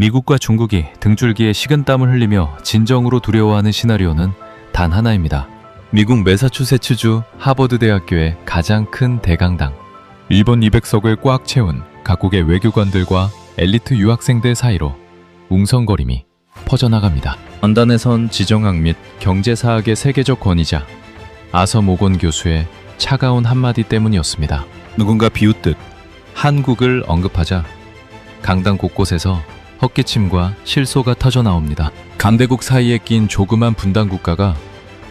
미국과 중국이 등줄기에 식은땀을 흘리며 진정으로 두려워하는 시나리오는 단 하나입니다. 미국 매사추세츠주 하버드 대학교의 가장 큰 대강당. 일본 200석을 꽉 채운 각국의 외교관들과 엘리트 유학생들 사이로 웅성거림이 퍼져나갑니다. 원단에선 지정학 및 경제사학의 세계적 권위자 아서 모건 교수의 차가운 한마디 때문이었습니다. 누군가 비웃듯 한국을 언급하자 강당 곳곳에서 헛기침과 실소가 터져나옵니다. 강대국 사이에 낀 조그만 분단 국가가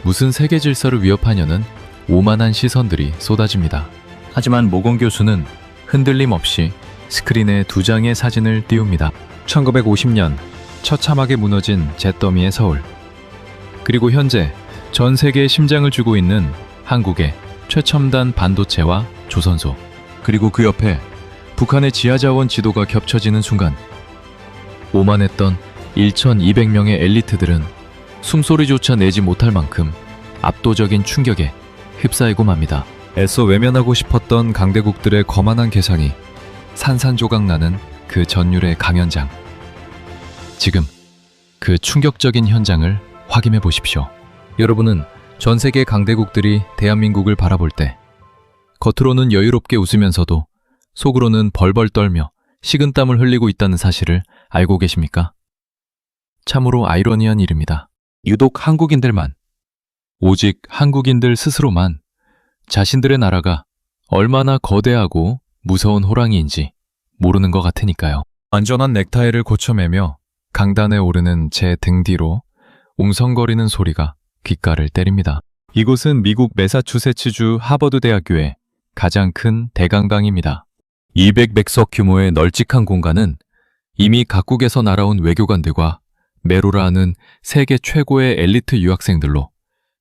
무슨 세계 질서를 위협하냐는 오만한 시선들이 쏟아집니다. 하지만 모건 교수는 흔들림 없이 스크린에 2장의 사진을 띄웁니다. 1950년 처참하게 무너진 잿더미의 서울, 그리고 현재 전 세계의 심장을 쥐고 있는 한국의 최첨단 반도체와 조선소, 그리고 그 옆에 북한의 지하자원 지도가 겹쳐지는 순간 오만했던 1,200명의 엘리트들은 숨소리조차 내지 못할 만큼 압도적인 충격에 휩싸이고 맙니다. 애써 외면하고 싶었던 강대국들의 거만한 계상이 산산조각나는 그 전율의 강연장. 지금 그 충격적인 현장을 확인해 보십시오. 여러분은 전 세계 강대국들이 대한민국을 바라볼 때 겉으로는 여유롭게 웃으면서도 속으로는 벌벌 떨며 식은땀을 흘리고 있다는 사실을 알고 계십니까? 참으로 아이러니한 일입니다. 유독 한국인들만, 오직 한국인들 스스로만 자신들의 나라가 얼마나 거대하고 무서운 호랑이인지 모르는 것 같으니까요. 완전한 넥타이를 고쳐매며 강단에 오르는 제 등 뒤로 웅성거리는 소리가 귓가를 때립니다. 이곳은 미국 매사추세츠주 하버드 대학교의 가장 큰 대강당입니다. 200백석 규모의 널찍한 공간은 이미 각국에서 날아온 외교관들과 메로라 하는 세계 최고의 엘리트 유학생들로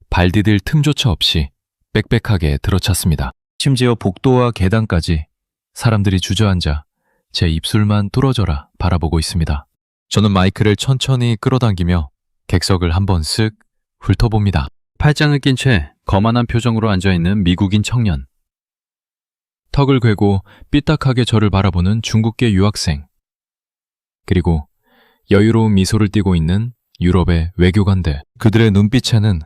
발 디딜 틈조차 없이 빽빽하게 들어찼습니다. 심지어 복도와 계단까지 사람들이 주저앉아 제 입술만 뚫어져라 바라보고 있습니다. 저는 마이크를 천천히 끌어당기며 객석을 한번 쓱 훑어봅니다. 팔짱을 낀 채 거만한 표정으로 앉아있는 미국인 청년, 턱을 괴고 삐딱하게 저를 바라보는 중국계 유학생, 그리고 여유로운 미소를 띠고 있는 유럽의 외교관들. 그들의 눈빛에는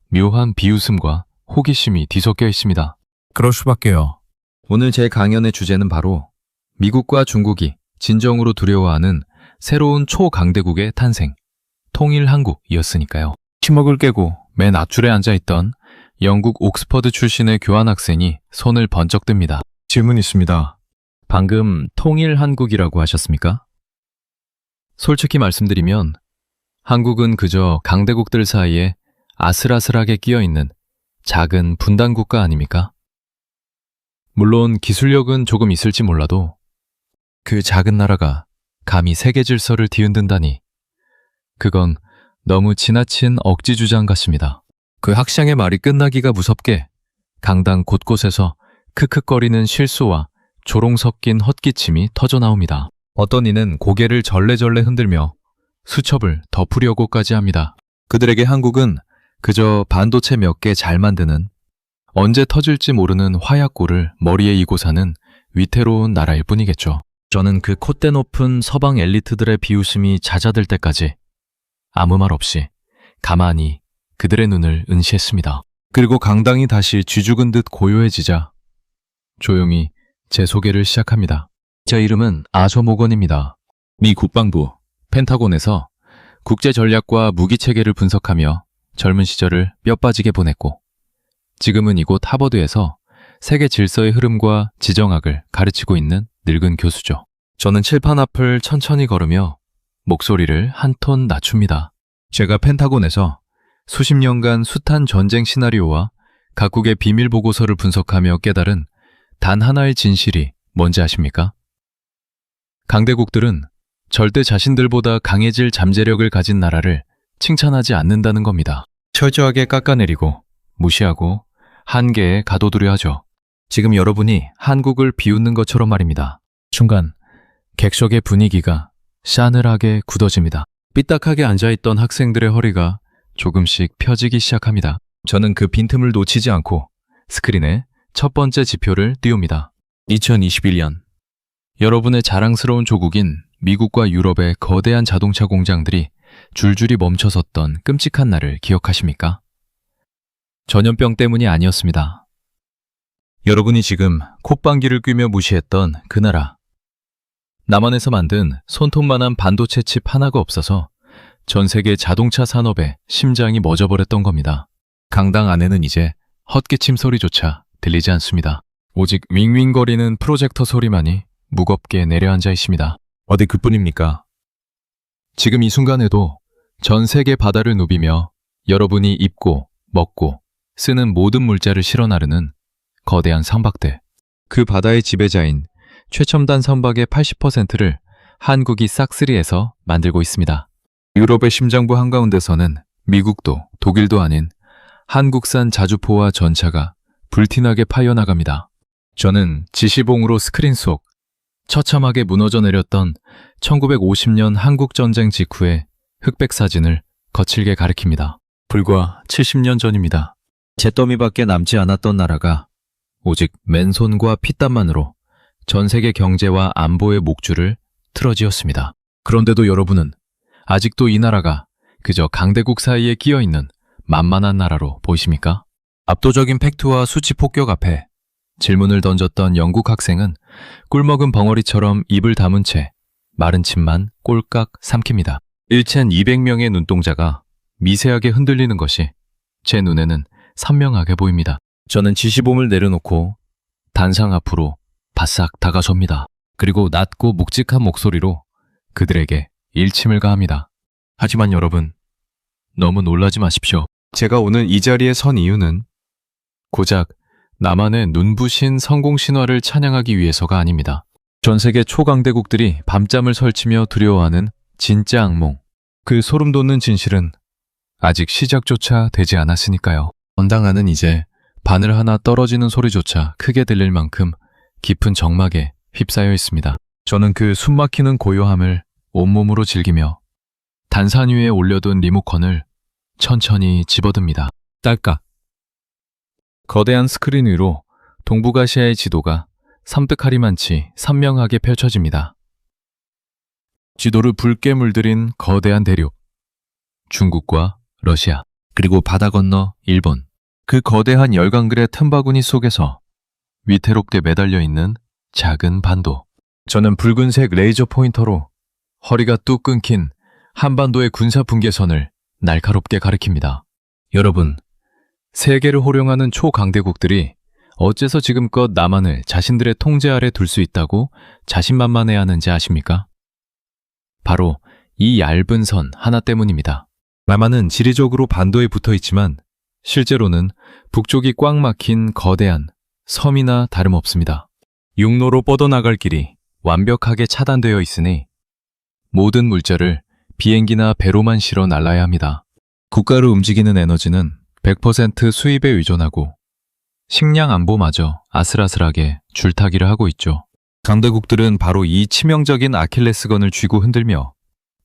묘한 비웃음과 호기심이 뒤섞여 있습니다. 그럴 수밖에요. 오늘 제 강연의 주제는 바로 미국과 중국이 진정으로 두려워하는 새로운 초강대국의 탄생, 통일한국이었으니까요. 침묵을 깨고 맨 앞줄에 앉아있던 영국 옥스퍼드 출신의 교환학생이 손을 번쩍 듭니다. 질문 있습니다. 방금 통일한국이라고 하셨습니까? 솔직히 말씀드리면 한국은 그저 강대국들 사이에 아슬아슬하게 끼어있는 작은 분단국가 아닙니까? 물론 기술력은 조금 있을지 몰라도 그 작은 나라가 감히 세계 질서를 뒤흔든다니, 그건 너무 지나친 억지 주장 같습니다. 그 학생의 말이 끝나기가 무섭게 강당 곳곳에서 크크거리는 실소와 조롱 섞인 헛기침이 터져나옵니다. 어떤 이는 고개를 절레절레 흔들며 수첩을 덮으려고까지 합니다. 그들에게 한국은 그저 반도체 몇 개 잘 만드는, 언제 터질지 모르는 화약고를 머리에 이고 사는 위태로운 나라일 뿐이겠죠. 저는 그 콧대 높은 서방 엘리트들의 비웃음이 잦아들 때까지 아무 말 없이 가만히 그들의 눈을 응시했습니다. 그리고 강당이 다시 쥐죽은 듯 고요해지자 조용히 제 소개를 시작합니다. 제 이름은 아서 모건입니다. 미 국방부 펜타곤에서 국제 전략과 무기 체계를 분석하며 젊은 시절을 뼈 빠지게 보냈고, 지금은 이곳 하버드에서 세계 질서의 흐름과 지정학을 가르치고 있는 늙은 교수죠. 저는 칠판 앞을 천천히 걸으며 목소리를 한 톤 낮춥니다. 제가 펜타곤에서 수십 년간 숱한 전쟁 시나리오와 각국의 비밀 보고서를 분석하며 깨달은 단 하나의 진실이 뭔지 아십니까? 강대국들은 절대 자신들보다 강해질 잠재력을 가진 나라를 칭찬하지 않는다는 겁니다. 철저하게 깎아내리고 무시하고 한계에 가둬두려 하죠. 지금 여러분이 한국을 비웃는 것처럼 말입니다. 순간 객석의 분위기가 싸늘하게 굳어집니다. 삐딱하게 앉아있던 학생들의 허리가 조금씩 펴지기 시작합니다. 저는 그 빈틈을 놓치지 않고 스크린에 첫 번째 지표를 띄웁니다. 2021년 여러분의 자랑스러운 조국인 미국과 유럽의 거대한 자동차 공장들이 줄줄이 멈춰섰던 끔찍한 날을 기억하십니까? 전염병 때문이 아니었습니다. 여러분이 지금 콧방귀를 뀌며 무시했던 그 나라. 남한에서 만든 손톱만한 반도체 칩 하나가 없어서 전 세계 자동차 산업의 심장이 멎어버렸던 겁니다. 강당 안에는 이제 헛기침 소리조차 들리지 않습니다. 오직 윙윙거리는 프로젝터 소리만이 무겁게 내려앉아 있습니다. 어디 그뿐입니까? 지금 이 순간에도 전 세계 바다를 누비며 여러분이 입고 먹고 쓰는 모든 물자를 실어 나르는 거대한 선박들. 그 바다의 지배자인 최첨단 선박의 80%를 한국이 싹쓸이해서 만들고 있습니다. 유럽의 심장부 한가운데서는 미국도 독일도 아닌 한국산 자주포와 전차가 불티나게 파여나갑니다. 저는 지시봉으로 스크린 속 처참하게 무너져 내렸던 1950년 한국전쟁 직후의 흑백 사진을 거칠게 가리킵니다. 불과 70년 전입니다. 잿더미밖에 남지 않았던 나라가 오직 맨손과 피땀만으로 전 세계 경제와 안보의 목줄을 틀어지었습니다. 그런데도 여러분은 아직도 이 나라가 그저 강대국 사이에 끼어있는 만만한 나라로 보이십니까? 압도적인 팩트와 수치 폭격 앞에 질문을 던졌던 영국 학생은 꿀먹은 벙어리처럼 입을 다문 채 마른 침만 꼴깍 삼킵니다. 1200명의 눈동자가 미세하게 흔들리는 것이 제 눈에는 선명하게 보입니다. 저는 지시봉을 내려놓고 단상 앞으로 바싹 다가섭니다. 그리고 낮고 묵직한 목소리로 그들에게 일침을 가합니다. 하지만 여러분, 너무 놀라지 마십시오. 제가 오늘 이 자리에 선 이유는 고작 나만의 눈부신 성공 신화를 찬양하기 위해서가 아닙니다. 전 세계 초강대국들이 밤잠을 설치며 두려워하는 진짜 악몽, 그 소름 돋는 진실은 아직 시작조차 되지 않았으니까요. 전당안은 이제 바늘 하나 떨어지는 소리조차 크게 들릴 만큼 깊은 정막에 휩싸여 있습니다. 저는 그 숨막히는 고요함을 온몸으로 즐기며 단산 위에 올려둔 리모컨을 천천히 집어듭니다. 딸깍. 거대한 스크린 위로 동북아시아의 지도가 섬뜩하리만치 선명하게 펼쳐집니다. 지도를 붉게 물들인 거대한 대륙, 중국과 러시아, 그리고 바다 건너 일본. 그 거대한 열강글의 틈바구니 속에서 위태롭게 매달려 있는 작은 반도. 저는 붉은색 레이저 포인터로 허리가 뚝 끊긴 한반도의 군사 분계선을 날카롭게 가리킵니다. 여러분, 세계를 호령하는 초강대국들이 어째서 지금껏 남한을 자신들의 통제 아래 둘 수 있다고 자신만만해하는지 아십니까? 바로 이 얇은 선 하나 때문입니다. 남한은 지리적으로 반도에 붙어 있지만 실제로는 북쪽이 꽉 막힌 거대한 섬이나 다름없습니다. 육로로 뻗어나갈 길이 완벽하게 차단되어 있으니 모든 물자를 비행기나 배로만 실어 날라야 합니다. 국가를 움직이는 에너지는 100% 수입에 의존하고 식량 안보마저 아슬아슬하게 줄타기를 하고 있죠. 강대국들은 바로 이 치명적인 아킬레스건을 쥐고 흔들며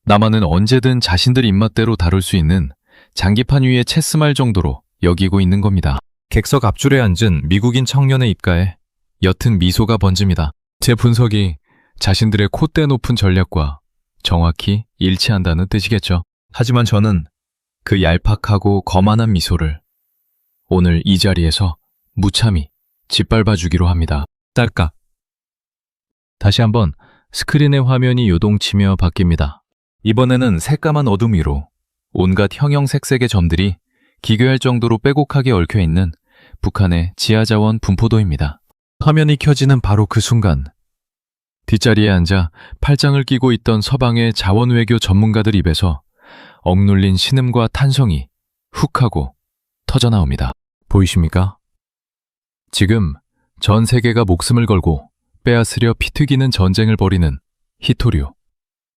남한은 언제든 자신들 입맛대로 다룰 수 있는 장기판 위에 체스말 정도로 여기고 있는 겁니다. 객석 앞줄에 앉은 미국인 청년의 입가에 옅은 미소가 번집니다. 제 분석이 자신들의 콧대 높은 전략과 정확히 일치한다는 뜻이겠죠. 하지만 저는 그 얄팍하고 거만한 미소를 오늘 이 자리에서 무참히 짓밟아 주기로 합니다. 딸깍. 다시 한번 스크린의 화면이 요동치며 바뀝니다. 이번에는 새까만 어둠 위로 온갖 형형색색의 점들이 기괴할 정도로 빼곡하게 얽혀있는 북한의 지하자원 분포도입니다. 화면이 켜지는 바로 그 순간 뒷자리에 앉아 팔짱을 끼고 있던 서방의 자원외교 전문가들 입에서 억눌린 신음과 탄성이 훅 하고 터져나옵니다. 보이십니까? 지금 전 세계가 목숨을 걸고 빼앗으려 피튀기는 전쟁을 벌이는 히토류,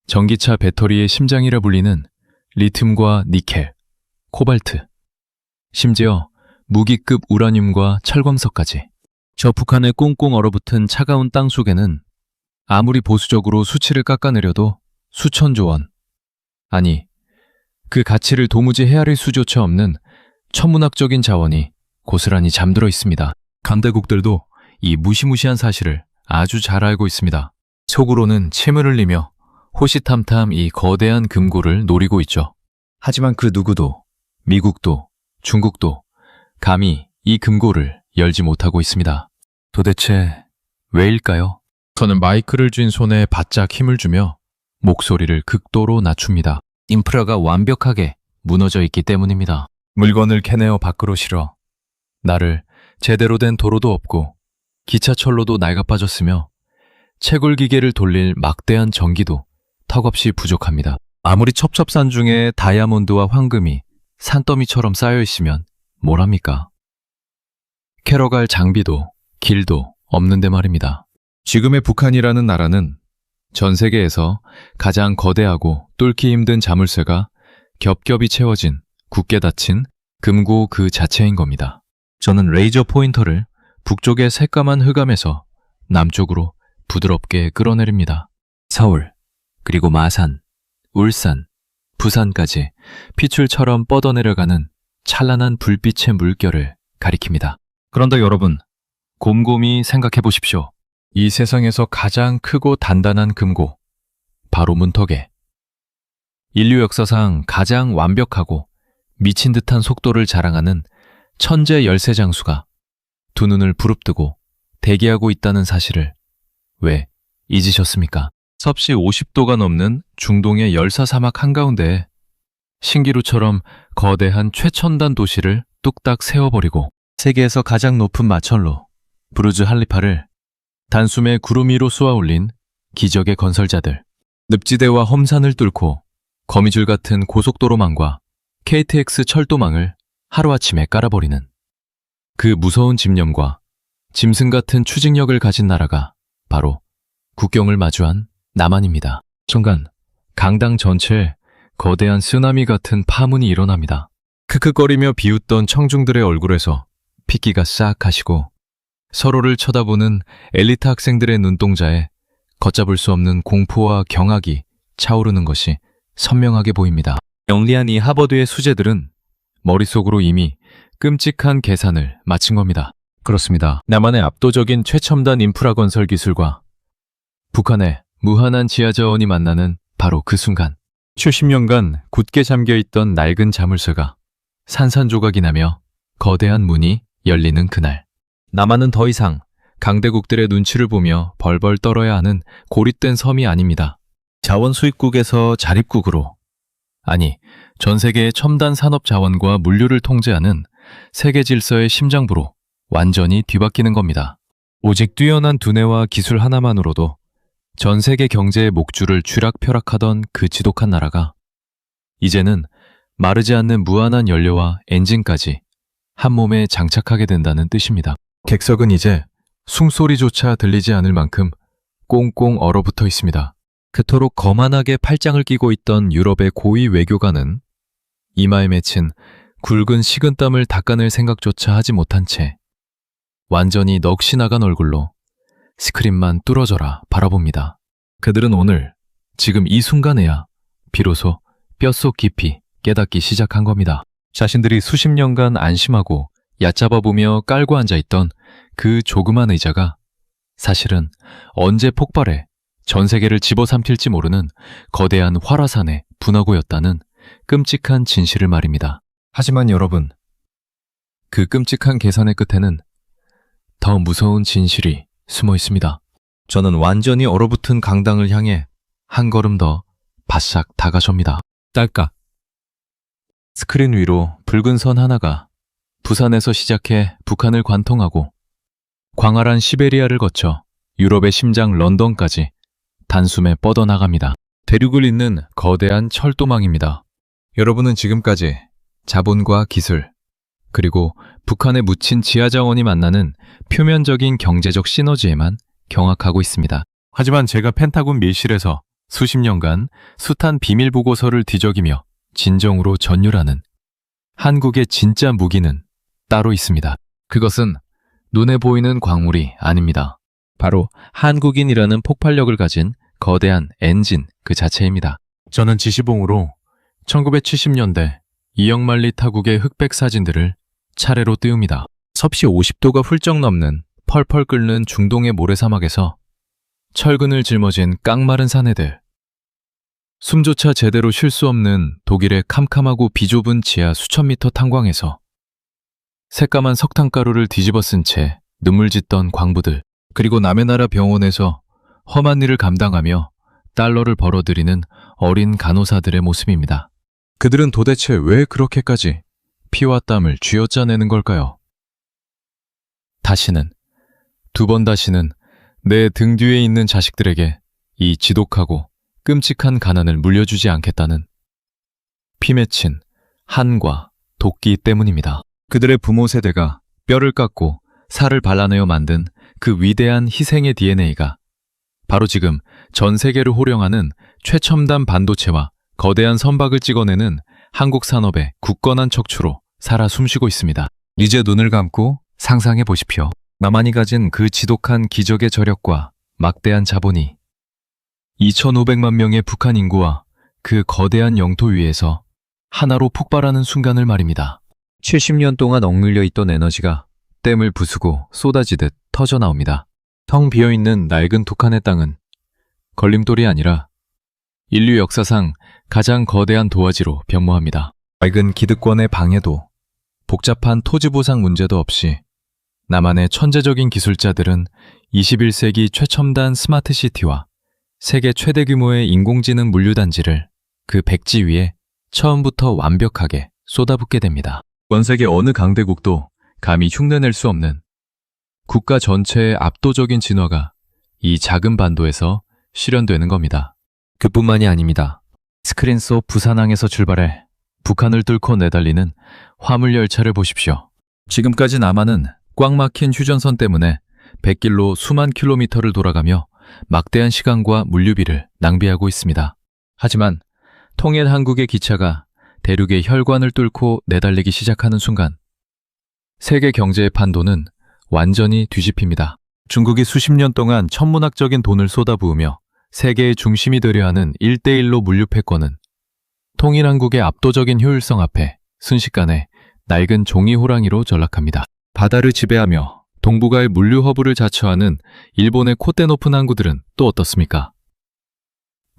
전기차 배터리의 심장이라 불리는 리튬과 니켈, 코발트, 심지어 무기급 우라늄과 철광석까지. 저 북한의 꽁꽁 얼어붙은 차가운 땅 속에는 아무리 보수적으로 수치를 깎아내려도 수천조 원, 아니 그 가치를 도무지 헤아릴 수조차 없는 천문학적인 자원이 고스란히 잠들어 있습니다. 강대국들도 이 무시무시한 사실을 아주 잘 알고 있습니다. 속으로는 침을 흘리며 호시탐탐 이 거대한 금고를 노리고 있죠. 하지만 그 누구도, 미국도, 중국도 감히 이 금고를 열지 못하고 있습니다. 도대체 왜일까요? 저는 마이크를 쥔 손에 바짝 힘을 주며 목소리를 극도로 낮춥니다. 인프라가 완벽하게 무너져 있기 때문입니다. 물건을 캐내어 밖으로 실어 나를 제대로 된 도로도 없고 기차철로도 낡아빠졌으며 채굴기계를 돌릴 막대한 전기도 턱없이 부족합니다. 아무리 첩첩산 중에 다이아몬드와 황금이 산더미처럼 쌓여 있으면 뭘합니까? 캐러 갈 장비도 길도 없는데 말입니다. 지금의 북한이라는 나라는 전 세계에서 가장 거대하고 뚫기 힘든 자물쇠가 겹겹이 채워진 굳게 닫힌 금고 그 자체인 겁니다. 저는 레이저 포인터를 북쪽의 새까만 흑암에서 남쪽으로 부드럽게 끌어내립니다. 서울, 그리고 마산, 울산, 부산까지 핏줄처럼 뻗어내려가는 찬란한 불빛의 물결을 가리킵니다. 그런데 여러분, 곰곰이 생각해 보십시오. 이 세상에서 가장 크고 단단한 금고, 바로 문턱에 인류 역사상 가장 완벽하고 미친 듯한 속도를 자랑하는 천재 열쇠 장수가 두 눈을 부릅뜨고 대기하고 있다는 사실을 왜 잊으셨습니까? 섭씨 50도가 넘는 중동의 열사 사막 한가운데에 신기루처럼 거대한 최첨단 도시를 뚝딱 세워버리고 세계에서 가장 높은 마천루 부르즈 할리파를 단숨에 구름 위로 쏘아올린 기적의 건설자들, 늪지대와 험산을 뚫고 거미줄 같은 고속도로망과 KTX 철도망을 하루아침에 깔아버리는 그 무서운 집념과 짐승 같은 추진력을 가진 나라가 바로 국경을 마주한 남한입니다. 순간 강당 전체에 거대한 쓰나미 같은 파문이 일어납니다. 크크거리며 비웃던 청중들의 얼굴에서 핏기가 싹 가시고 서로를 쳐다보는 엘리트 학생들의 눈동자에 걷잡을 수 없는 공포와 경악이 차오르는 것이 선명하게 보입니다. 영리한 이 하버드의 수재들은 머릿속으로 이미 끔찍한 계산을 마친 겁니다. 그렇습니다. 남한의 압도적인 최첨단 인프라 건설 기술과 북한의 무한한 지하 자원이 만나는 바로 그 순간 70년간 굳게 잠겨있던 낡은 자물쇠가 산산조각이 나며 거대한 문이 열리는 그날, 남한은 더 이상 강대국들의 눈치를 보며 벌벌 떨어야 하는 고립된 섬이 아닙니다. 자원 수입국에서 자립국으로, 아니 전 세계의 첨단 산업 자원과 물류를 통제하는 세계 질서의 심장부로 완전히 뒤바뀌는 겁니다. 오직 뛰어난 두뇌와 기술 하나만으로도 전 세계 경제의 목줄을 쥐락펴락하던 그 지독한 나라가 이제는 마르지 않는 무한한 연료와 엔진까지 한 몸에 장착하게 된다는 뜻입니다. 객석은 이제 숨소리조차 들리지 않을 만큼 꽁꽁 얼어붙어 있습니다. 그토록 거만하게 팔짱을 끼고 있던 유럽의 고위 외교관은 이마에 맺힌 굵은 식은땀을 닦아낼 생각조차 하지 못한 채 완전히 넋이 나간 얼굴로 스크린만 뚫어져라 바라봅니다. 그들은 오늘 지금 이 순간에야 비로소 뼛속 깊이 깨닫기 시작한 겁니다. 자신들이 수십 년간 안심하고 얕잡아보며 깔고 앉아있던 그 조그만 의자가 사실은 언제 폭발해 전 세계를 집어삼킬지 모르는 거대한 활화산의 분화구였다는 끔찍한 진실을 말입니다. 하지만 여러분, 그 끔찍한 계산의 끝에는 더 무서운 진실이 숨어 있습니다. 저는 완전히 얼어붙은 강당을 향해 한 걸음 더 바싹 다가섭니다. 딸깍. 스크린 위로 붉은 선 하나가 부산에서 시작해 북한을 관통하고 광활한 시베리아를 거쳐 유럽의 심장 런던까지 단숨에 뻗어나갑니다. 대륙을 잇는 거대한 철도망입니다. 여러분은 지금까지 자본과 기술, 그리고 북한에 묻힌 지하자원이 만나는 표면적인 경제적 시너지에만 경악하고 있습니다. 하지만 제가 펜타곤 밀실에서 수십 년간 숱한 비밀 보고서를 뒤적이며 진정으로 전율하는 한국의 진짜 무기는 따로 있습니다. 그것은 눈에 보이는 광물이 아닙니다. 바로 한국인이라는 폭발력을 가진 거대한 엔진 그 자체입니다. 저는 지시봉으로 1970년대 이영만리 타국의 흑백 사진들을 차례로 띄웁니다. 섭씨 50도가 훌쩍 넘는 펄펄 끓는 중동의 모래사막에서 철근을 짊어진 깡마른 사내들, 숨조차 제대로 쉴 수 없는 독일의 캄캄하고 비좁은 지하 수천 미터 탄광에서 새까만 석탄가루를 뒤집어 쓴 채 눈물 짓던 광부들, 그리고 남의 나라 병원에서 험한 일을 감당하며 달러를 벌어들이는 어린 간호사들의 모습입니다. 그들은 도대체 왜 그렇게까지 피와 땀을 쥐어짜내는 걸까요? 다시는, 두 번 다시는 내 등 뒤에 있는 자식들에게 이 지독하고 끔찍한 가난을 물려주지 않겠다는 피 맺힌 한과 도끼 때문입니다. 그들의 부모 세대가 뼈를 깎고 살을 발라내어 만든 그 위대한 희생의 DNA가 바로 지금 전 세계를 호령하는 최첨단 반도체와 거대한 선박을 찍어내는 한국 산업의 굳건한 척추로 살아 숨쉬고 있습니다. 이제 눈을 감고 상상해 보십시오. 나만이 가진 그 지독한 기적의 저력과 막대한 자본이 2,500만 명의 북한 인구와 그 거대한 영토 위에서 하나로 폭발하는 순간을 말입니다. 70년 동안 억눌려 있던 에너지가 댐을 부수고 쏟아지듯 터져 나옵니다. 텅 비어있는 낡은 독한의 땅은 걸림돌이 아니라 인류 역사상 가장 거대한 도화지로 변모합니다. 낡은 기득권의 방해도, 복잡한 토지 보상 문제도 없이 나만의 천재적인 기술자들은 21세기 최첨단 스마트시티와 세계 최대 규모의 인공지능 물류단지를 그 백지 위에 처음부터 완벽하게 쏟아붓게 됩니다. 전 세계 어느 강대국도 감히 흉내낼 수 없는 국가 전체의 압도적인 진화가 이 작은 반도에서 실현되는 겁니다. 그뿐만이 아닙니다. 스크린 속 부산항에서 출발해 북한을 뚫고 내달리는 화물 열차를 보십시오. 지금까지 남한은 꽉 막힌 휴전선 때문에 100길로 수만 킬로미터를 돌아가며 막대한 시간과 물류비를 낭비하고 있습니다. 하지만 통일 한국의 기차가 대륙의 혈관을 뚫고 내달리기 시작하는 순간 세계 경제의 판도는 완전히 뒤집힙니다. 중국이 수십 년 동안 천문학적인 돈을 쏟아부으며 세계의 중심이 되려 하는 1대1로 물류 패권은 통일 한국의 압도적인 효율성 앞에 순식간에 낡은 종이 호랑이로 전락합니다. 바다를 지배하며 동북아의 물류 허브를 자처하는 일본의 콧대 높은 항구들은 또 어떻습니까?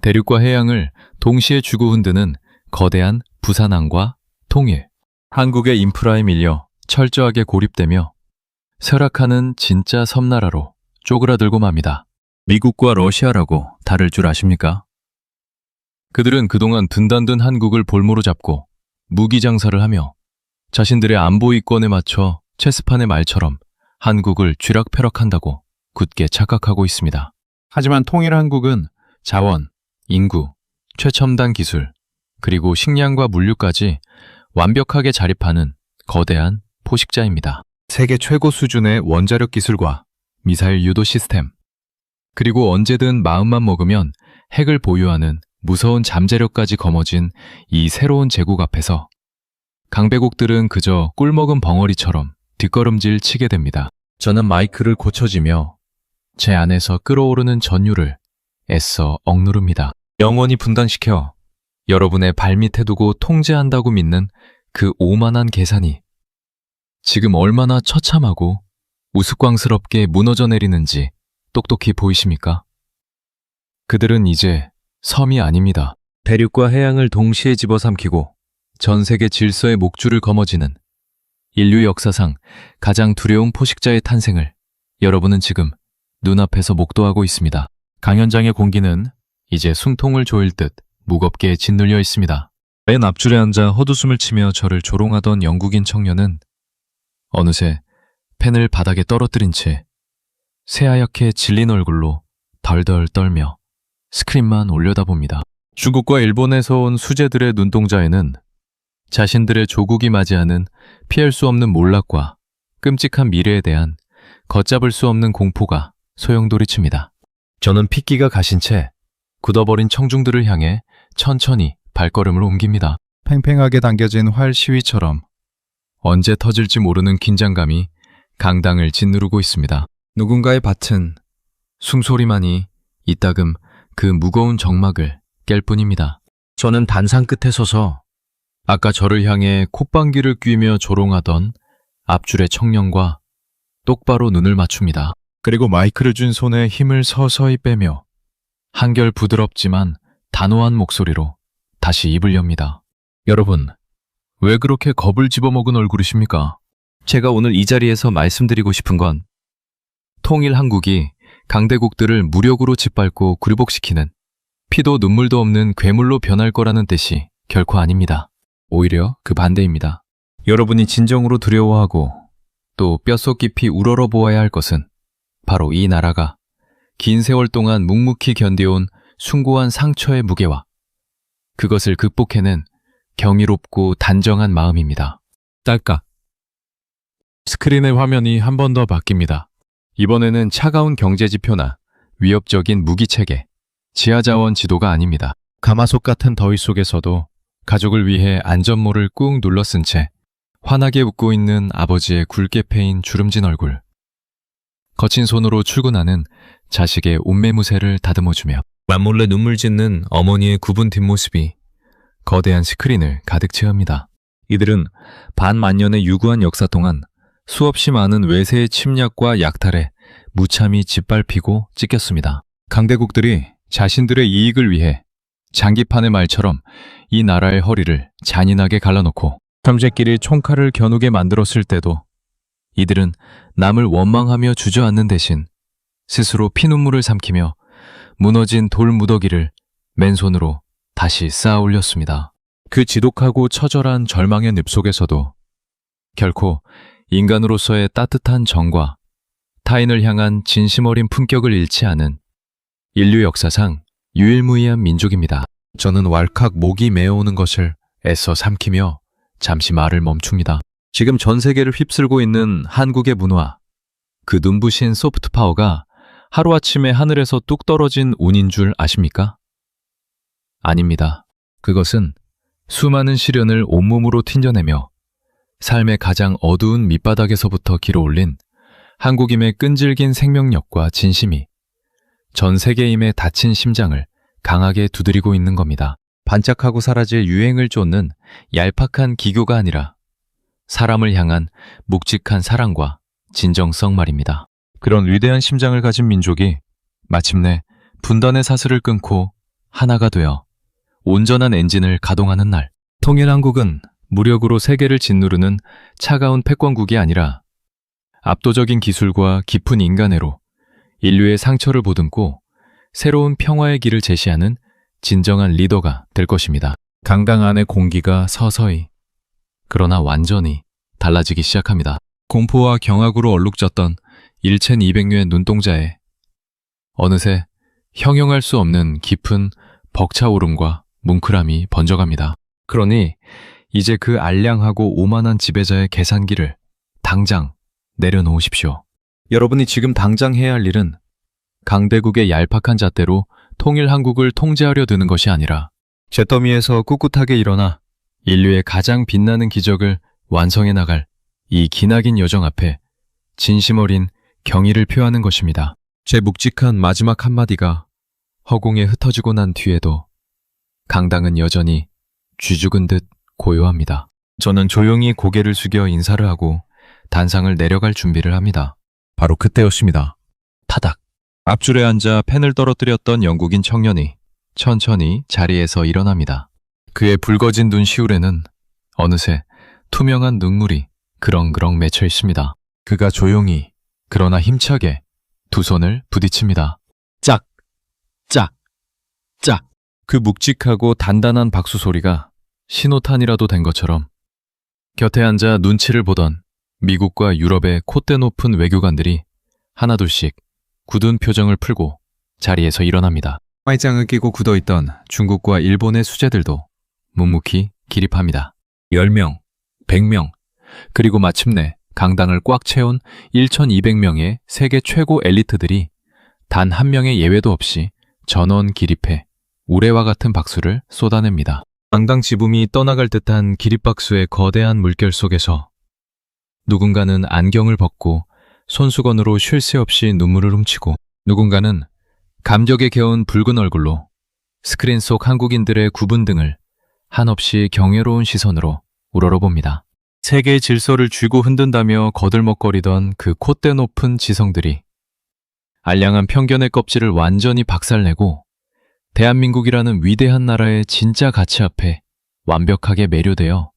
대륙과 해양을 동시에 쥐고 흔드는 거대한 부산항과 통일, 한국의 인프라에 밀려 철저하게 고립되며 쇠락하는 진짜 섬나라로 쪼그라들고 맙니다. 미국과 러시아라고 다를 줄 아십니까? 그들은 그동안 든든한 한국을 볼모로 잡고 무기 장사를 하며 자신들의 안보 이권에 맞춰 체스판의 말처럼 한국을 쥐락펴락한다고 굳게 착각하고 있습니다. 하지만 통일 한국은 자원, 인구, 최첨단 기술, 그리고 식량과 물류까지 완벽하게 자립하는 거대한 포식자입니다. 세계 최고 수준의 원자력 기술과 미사일 유도 시스템, 그리고 언제든 마음만 먹으면 핵을 보유하는 무서운 잠재력까지 거머쥔 이 새로운 제국 앞에서 강대국들은 그저 꿀먹은 벙어리처럼 뒷걸음질 치게 됩니다. 저는 마이크를 고쳐지며 제 안에서 끓어오르는 전율을 애써 억누릅니다. 영원히 분단시켜 여러분의 발밑에 두고 통제한다고 믿는 그 오만한 계산이 지금 얼마나 처참하고 우스꽝스럽게 무너져 내리는지 똑똑히 보이십니까? 그들은 이제 섬이 아닙니다. 대륙과 해양을 동시에 집어삼키고 전 세계 질서의 목줄을 거머쥐는 인류 역사상 가장 두려운 포식자의 탄생을 여러분은 지금 눈앞에서 목도하고 있습니다. 강연장의 공기는 이제 숨통을 조일 듯 무겁게 짓눌려 있습니다. 맨 앞줄에 앉아 헛웃음을 치며 저를 조롱하던 영국인 청년은 어느새 펜을 바닥에 떨어뜨린 채 새하얗게 질린 얼굴로 덜덜 떨며 스크린만 올려다봅니다. 중국과 일본에서 온 수재들의 눈동자에는 자신들의 조국이 맞이하는 피할 수 없는 몰락과 끔찍한 미래에 대한 걷잡을 수 없는 공포가 소용돌이칩니다. 저는 핏기가 가신 채 굳어버린 청중들을 향해 천천히 발걸음을 옮깁니다. 팽팽하게 당겨진 활 시위처럼 언제 터질지 모르는 긴장감이 강당을 짓누르고 있습니다. 누군가의 밭은 숨소리만이 이따금 그 무거운 정막을 깰 뿐입니다. 저는 단상 끝에 서서 아까 저를 향해 콧방귀를 뀌며 조롱하던 앞줄의 청년과 똑바로 눈을 맞춥니다. 그리고 마이크를 쥔 손에 힘을 서서히 빼며 한결 부드럽지만 단호한 목소리로 다시 입을 엽니다. 여러분, 왜 그렇게 겁을 집어먹은 얼굴이십니까? 제가 오늘 이 자리에서 말씀드리고 싶은 건 통일 한국이 강대국들을 무력으로 짓밟고 굴복시키는 피도 눈물도 없는 괴물로 변할 거라는 뜻이 결코 아닙니다. 오히려 그 반대입니다. 여러분이 진정으로 두려워하고 또 뼛속 깊이 우러러 보아야 할 것은 바로 이 나라가 긴 세월 동안 묵묵히 견뎌온 숭고한 상처의 무게와 그것을 극복해낸 경이롭고 단정한 마음입니다. 딸깍. 스크린의 화면이 한 번 더 바뀝니다. 이번에는 차가운 경제지표나 위협적인 무기체계, 지하자원 지도가 아닙니다. 가마솥 같은 더위 속에서도 가족을 위해 안전모를 꾹 눌러쓴 채 환하게 웃고 있는 아버지의 굵게 패인 주름진 얼굴. 거친 손으로 출근하는 자식의 옷매무새를 다듬어주며 맞몰래 눈물 짓는 어머니의 구분 뒷모습이 거대한 스크린을 가득 채웁니다. 이들은 반만년의 유구한 역사 동안 수없이 많은 외세의 침략과 약탈에 무참히 짓밟히고 찢겼습니다. 강대국들이 자신들의 이익을 위해 장기판의 말처럼 이 나라의 허리를 잔인하게 갈라놓고 형제끼리 총칼을 겨누게 만들었을 때도 이들은 남을 원망하며 주저앉는 대신 스스로 피눈물을 삼키며 무너진 돌무더기를 맨손으로 다시 쌓아 올렸습니다. 그 지독하고 처절한 절망의 늪 속에서도 결코 인간으로서의 따뜻한 정과 타인을 향한 진심 어린 품격을 잃지 않은 인류 역사상 유일무이한 민족입니다. 저는 왈칵 목이 메어오는 것을 애써 삼키며 잠시 말을 멈춥니다. 지금 전 세계를 휩쓸고 있는 한국의 문화, 그 눈부신 소프트 파워가 하루아침에 하늘에서 뚝 떨어진 운인 줄 아십니까? 아닙니다. 그것은 수많은 시련을 온몸으로 튕겨내며 삶의 가장 어두운 밑바닥에서부터 길어올린 한국인의 끈질긴 생명력과 진심이 전 세계인의 다친 심장을 강하게 두드리고 있는 겁니다. 반짝하고 사라질 유행을 쫓는 얄팍한 기교가 아니라 사람을 향한 묵직한 사랑과 진정성 말입니다. 그런 위대한 심장을 가진 민족이 마침내 분단의 사슬을 끊고 하나가 되어 온전한 엔진을 가동하는 날, 통일한국은 무력으로 세계를 짓누르는 차가운 패권국이 아니라 압도적인 기술과 깊은 인간애로 인류의 상처를 보듬고 새로운 평화의 길을 제시하는 진정한 리더가 될 것입니다. 강당 안의 공기가 서서히, 그러나 완전히 달라지기 시작합니다. 공포와 경악으로 얼룩졌던 1200류의 눈동자에 어느새 형용할 수 없는 깊은 벅차오름과 뭉클함이 번져갑니다. 그러니 이제 그 알량하고 오만한 지배자의 계산기를 당장 내려놓으십시오. 여러분이 지금 당장 해야 할 일은 강대국의 얄팍한 잣대로 통일 한국을 통제하려 드는 것이 아니라 잿더미에서 꿋꿋하게 일어나 인류의 가장 빛나는 기적을 완성해 나갈 이 기나긴 여정 앞에 진심 어린 경의를 표하는 것입니다. 제 묵직한 마지막 한마디가 허공에 흩어지고 난 뒤에도 강당은 여전히 쥐죽은 듯 고요합니다. 저는 조용히 고개를 숙여 인사를 하고 단상을 내려갈 준비를 합니다. 바로 그때였습니다. 타닥. 앞줄에 앉아 펜을 떨어뜨렸던 영국인 청년이 천천히 자리에서 일어납니다. 그의 붉어진 눈 시울에는 어느새 투명한 눈물이 그렁그렁 맺혀 있습니다. 그가 조용히 그러나 힘차게 두 손을 부딪힙니다. 짝! 짝! 짝! 그 묵직하고 단단한 박수 소리가 신호탄이라도 된 것처럼 곁에 앉아 눈치를 보던 미국과 유럽의 콧대 높은 외교관들이 하나둘씩 굳은 표정을 풀고 자리에서 일어납니다. 화이장을 끼고 굳어있던 중국과 일본의 수재들도 묵묵히 기립합니다. 10명, 100명, 그리고 마침내 강당을 꽉 채운 1200명의 세계 최고 엘리트들이 단 한 명의 예외도 없이 전원 기립해 우레와 같은 박수를 쏟아냅니다. 강당 지붕이 떠나갈 듯한 기립박수의 거대한 물결 속에서 누군가는 안경을 벗고 손수건으로 쉴 새 없이 눈물을 훔치고 누군가는 감격에 겨운 붉은 얼굴로 스크린 속 한국인들의 구분 등을 한없이 경외로운 시선으로 우러러봅니다. 세계의 질서를 쥐고 흔든다며 거들먹거리던 그 콧대 높은 지성들이 알량한 편견의 껍질을 완전히 박살내고 대한민국이라는 위대한 나라의 진짜 가치 앞에 완벽하게 매료되어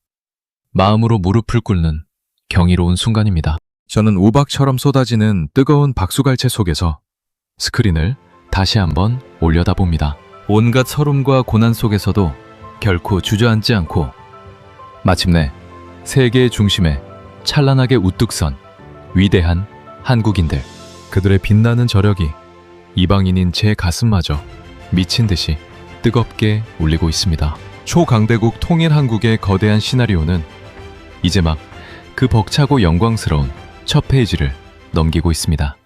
마음으로 무릎을 꿇는 경이로운 순간입니다. 저는 우박처럼 쏟아지는 뜨거운 박수갈채 속에서 스크린을 다시 한번 올려다봅니다. 온갖 서름과 고난 속에서도 결코 주저앉지 않고 마침내 세계의 중심에 찬란하게 우뚝 선 위대한 한국인들. 그들의 빛나는 저력이 이방인인 제 가슴마저 미친 듯이 뜨겁게 울리고 있습니다. 초강대국 통일 한국의 거대한 시나리오는 이제 막 그 벅차고 영광스러운 첫 페이지를 넘기고 있습니다.